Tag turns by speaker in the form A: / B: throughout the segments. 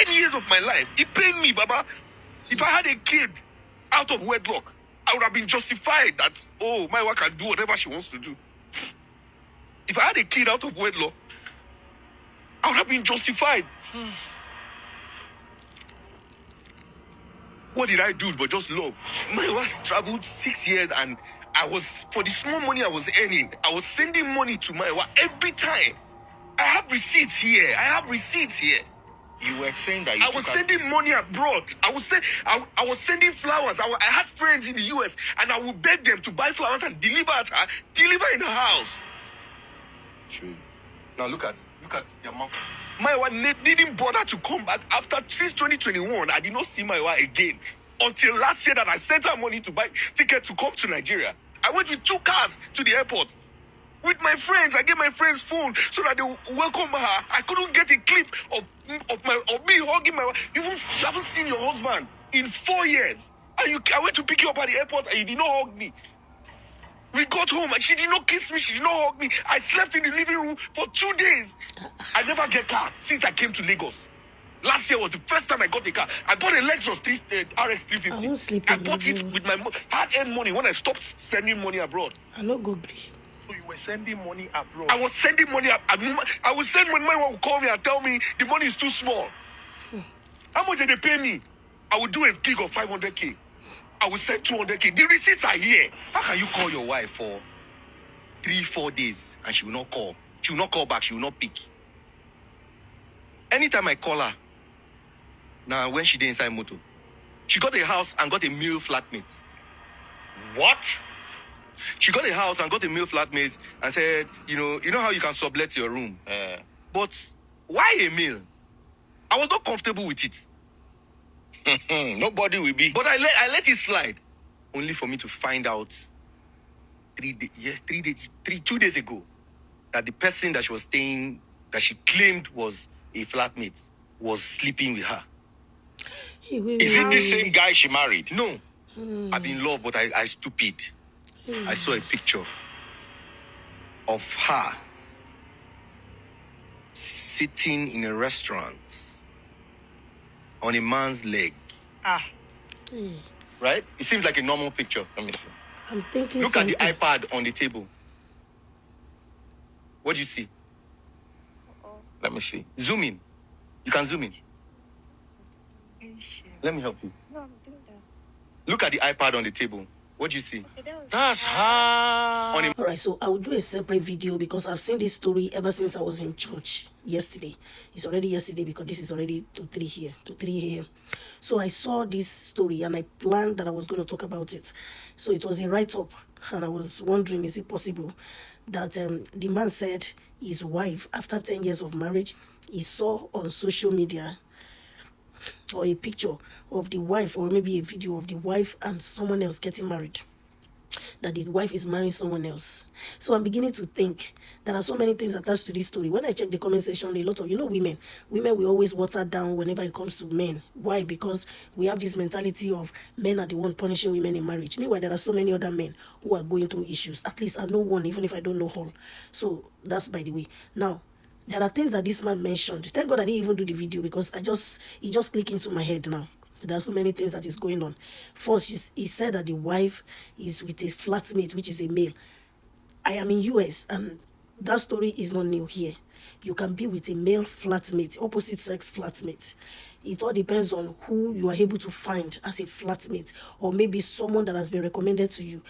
A: 10 years of my life. He paid me, Baba. If I had a kid out of wedlock, I would have been justified that, oh, my wife can do whatever she wants to do. If I had a kid out of wedlock, I would have been justified. What did I do but just love? My wife traveled 6 years and I was, for the small money I was earning, I was sending money to my wife every time. I have receipts here.
B: You were saying that
A: I was sending money abroad. I was sending flowers. I had friends in the US and I would beg them to buy flowers and deliver in her house.
B: True.
A: Now look at your mom. My wife didn't bother to come back since 2021. I did not see my wife again until last year that I sent her money to buy ticket to come to Nigeria. I went with 2 cars to the airport with my friends. I gave my friends phone so that they will welcome her. I couldn't get a clip of me hugging my wife. You haven't seen your husband in 4 years. And I went to pick you up at the airport and you did not hug me. We got home and she did not kiss me. She did not hug me. I slept in the living room for 2 days. I never get car since I came to Lagos. Last year was the first time I got a car. I bought a Lexus RX 350.
C: I won't sleep.
A: I bought it with my hard-earned money when I stopped sending money abroad.
C: I no go gree.
B: So you were sending money abroad?
A: I was sending money. I would send when my wife would call me and tell me the money is too small. How much did they pay me? I would do a gig of 500K. I will send 200K. The receipts are here. How can you call your wife for 3-4 days and she will not call? She will not call back. She will not pick. Anytime I call her, now when she did inside motor, she got a house and got a male flatmate.
B: What?
A: She got a house and got a male flatmate and said, you know how you can sublet your room. But why a male? I was not comfortable with it.
B: Nobody will be.
A: But I let it slide, only for me to find out 2 days ago that the person that she was staying, that she claimed was a flatmate, was sleeping with her.
B: Is it the same guy she married?
A: No. I've been in love, but I stupid. I saw a picture of her sitting in a restaurant on a man's leg. Right? It seems like a normal picture. Let me see.
C: I'm thinking
A: Look
C: something.
A: at the iPad on the table. What do you see?
B: Let me see.
A: Zoom in. You can zoom in. Let me help you.
D: No, I'm doing that.
A: Look at the iPad on the table. What do you see?
B: That's hard.
C: All right, so I will do a separate video because I've seen this story ever since I was in church yesterday. It's already yesterday because this is already to 3 a.m. So I saw this story and I planned that I was going to talk about it. So it was a write-up and I was wondering, is it possible that the man said his wife, after 10 years of marriage, he saw on social media or a picture of the wife or maybe a video of the wife and someone else getting married, that the wife is marrying someone else. So I'm beginning to think there are so many things attached to this story. When I check the comment section, a lot of, women we always water down whenever it comes to men. Why? Because we have this mentality of men are the one punishing women in marriage. Meanwhile, there are so many other men who are going through issues. At least I know one, even if I don't know all. So that's by the way. Now, there are things that this man mentioned. Thank God I didn't even do the video because it just clicked into my head now. There are so many things that is going on. First, he said that the wife is with a flatmate, which is a male. I am in US and that story is not new here. You can be with a male flatmate, opposite sex flatmate. It all depends on who you are able to find as a flatmate or maybe someone that has been recommended to you.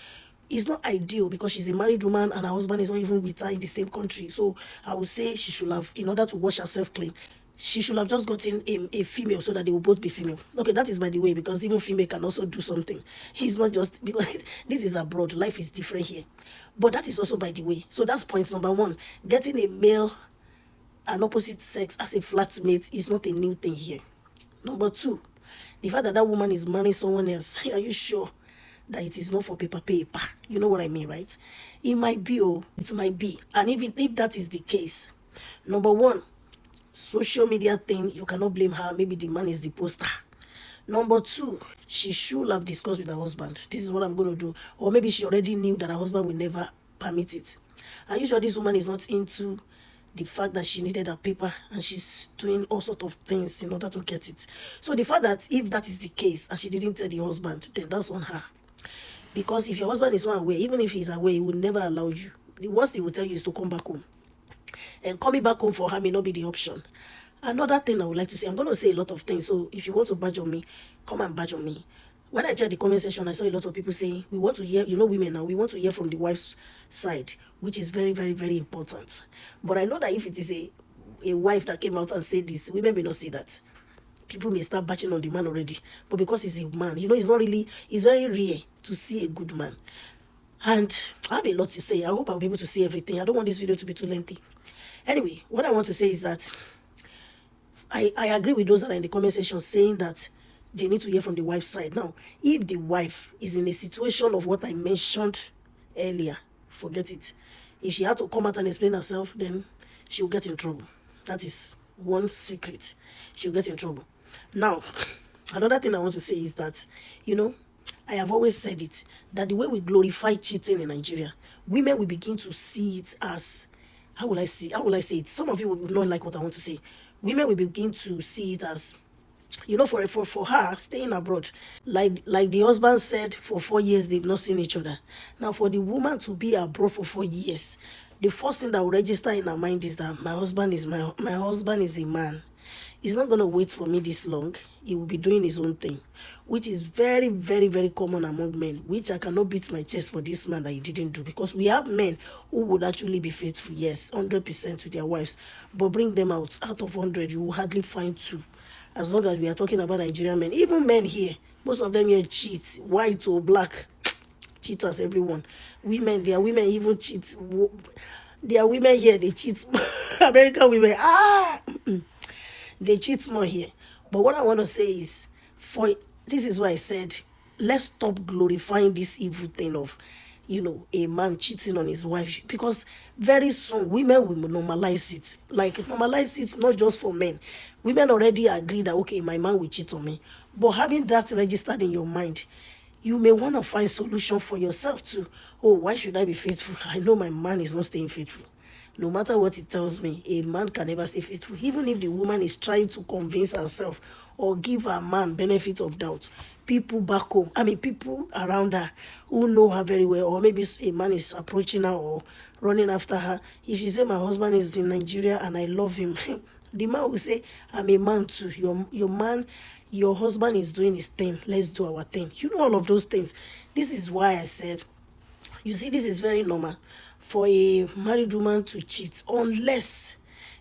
C: It's not ideal because she's a married woman and her husband is not even with her in the same country. So I would say she should have, in order to wash herself clean, she should have just gotten a female so that they will both be female. Okay, that is by the way, because even female can also do something. It's not just because this is abroad. Life is different here. But that is also by the way. So that's point number one. Getting a male and opposite sex as a flatmate is not a new thing here. Number two, the fact that that woman is marrying someone else. Are you sure that it is not for paper? You know what I mean, right? It might be, it might be. And even if that is the case, number one, social media thing, you cannot blame her. Maybe the man is the poster. Number two, she should have discussed with her husband. This is what I'm going to do. Or maybe she already knew that her husband will never permit it. Are you sure this woman is not into the fact that she needed a paper and she's doing all sorts of things in order to get it. So the fact that if that is the case and she didn't tell the husband, then that's on her. Because if your husband is not aware, even if he's aware, he will never allow you. The worst he will tell you is to come back home. And coming back home for her may not be the option. Another thing I would like to say, I'm going to say a lot of things. So if you want to badge on me, come and badge on me. When I checked the comment section, I saw a lot of people saying, we want to hear, women now, we want to hear from the wife's side, which is very, very, very important. But I know that if it is a wife that came out and said this, women may not say that. People may start batching on the man already. But because he's a man, it's very rare to see a good man. And I have a lot to say. I hope I'll be able to say everything. I don't want this video to be too lengthy. Anyway, what I want to say is that I agree with those that are in the comment section saying that they need to hear from the wife's side. Now, if the wife is in a situation of what I mentioned earlier, forget it. If she had to come out and explain herself, then she'll get in trouble. That is one secret. She'll get in trouble. Now, another thing I want to say is that, I have always said it, that the way we glorify cheating in Nigeria, women will begin to see it as, how will I say it? Some of you will not like what I want to say. Women will begin to see it as, for her staying abroad, like the husband said, for 4 years they've not seen each other. Now, for the woman to be abroad for 4 years, the first thing that will register in her mind is that my husband is a man. He's not going to wait for me this long. He will be doing his own thing, which is very, very, very common among men, which I cannot beat my chest for this man that he didn't do, because we have men who would actually be faithful, yes, 100% to their wives, but bring them out of 100, you will hardly find 2. As long as we are talking about Nigerian men, even men here, most of them here cheat, white or black, cheaters, everyone. Women, there are women even cheat. There are women here, they cheat. American women, they cheat more here. But what I want to say is, this is why I said, let's stop glorifying this evil thing of, a man cheating on his wife, because very soon women will normalize it. Like, normalize it not just for men. Women already agree that, okay, my man will cheat on me. But having that registered in your mind, you may want to find solution for yourself too. Oh, why should I be faithful? I know my man is not staying faithful. No matter what it tells me, a man can never stay faithful. Even if the woman is trying to convince herself or give her man benefit of doubt, people back home, people around her who know her very well, or maybe a man is approaching her or running after her. If she say, my husband is in Nigeria and I love him, the man will say, I'm a man too. Your husband is doing his thing. Let's do our thing. All of those things. This is why I said, you see, this is very normal for a married woman to cheat, unless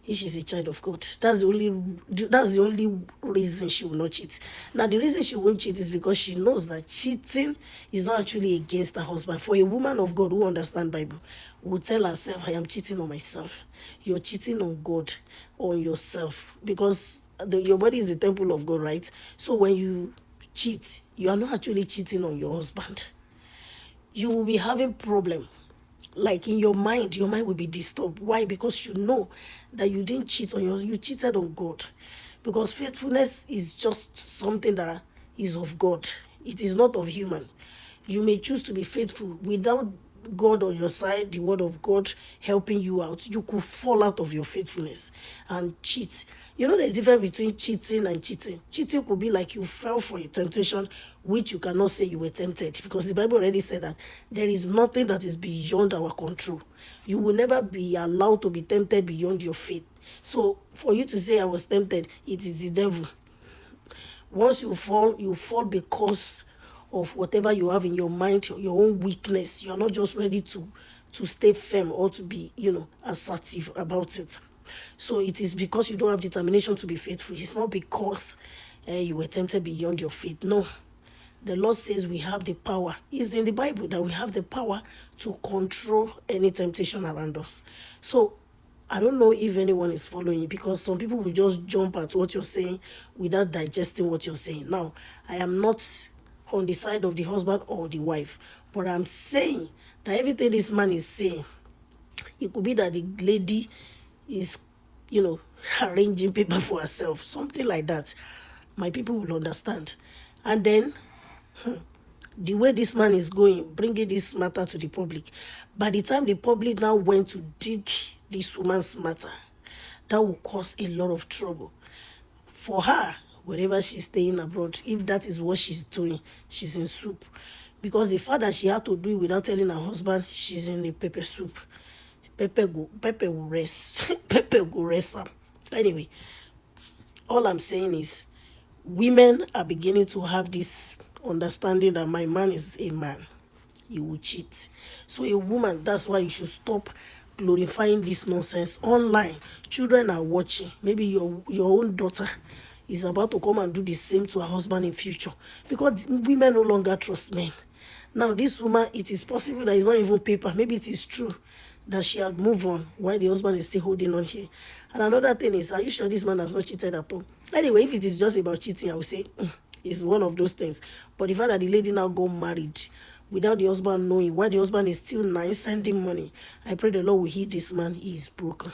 C: if she's a child of God. That's the only reason she will not cheat. Now, the reason she won't cheat is because she knows that cheating is not actually against her husband. For a woman of God who understands Bible, will tell herself, I am cheating on myself. You're cheating on God, on yourself, because your body is the temple of God, right? So when you cheat, you are not actually cheating on your husband. You will be having problem. Like, in your mind will be disturbed. Why? Because you know that you didn't cheat on you cheated on God. Because faithfulness is just something that is of God. It is not of human. You may choose to be faithful without God on your side, the word of God helping you out. You could fall out of your faithfulness and cheat. There's a difference between cheating and cheating. Cheating could be like you fell for a temptation which you cannot say you were tempted, because the Bible already said that there is nothing that is beyond our control. You will never be allowed to be tempted beyond your faith. So for you to say I was tempted, it is the devil. Once you fall because of whatever you have in your mind, your own weakness. You're not just ready to stay firm or to be, assertive about it. So it is because you don't have determination to be faithful. It's not because you were tempted beyond your faith. No. The Lord says we have the power. It's in the Bible that we have the power to control any temptation around us. So I don't know if anyone is following, because some people will just jump at what you're saying without digesting what you're saying. Now, I am not on the side of the husband or the wife, but I'm saying that everything this man is saying, it could be that the lady is, arranging paper for herself, something like that. My people will understand. And then, the way this man is going, bringing this matter to the public, by the time the public now went to dig this woman's matter, that will cause a lot of trouble for her wherever she's staying abroad. If that is what she's doing, she's in soup. Because the fact that she had to do it without telling her husband, she's in the pepper soup. Pepper will rest. Pepper will rest her. Anyway, all I'm saying is women are beginning to have this understanding that my man is a man. He will cheat. So a woman, that's why you should stop glorifying this nonsense online. Children are watching. Maybe your own daughter is about to come and do the same to her husband in future, because women no longer trust men. Now this woman, it is possible that it's not even paper. Maybe it is true that she had moved on while the husband is still holding on here. And another thing is, are you sure this man has not cheated at all? Anyway, if it is just about cheating, I would say it's one of those things. But the fact that the lady now got married without the husband knowing, while the husband is still nice, sending money, I pray the Lord will heal this man. He is broken.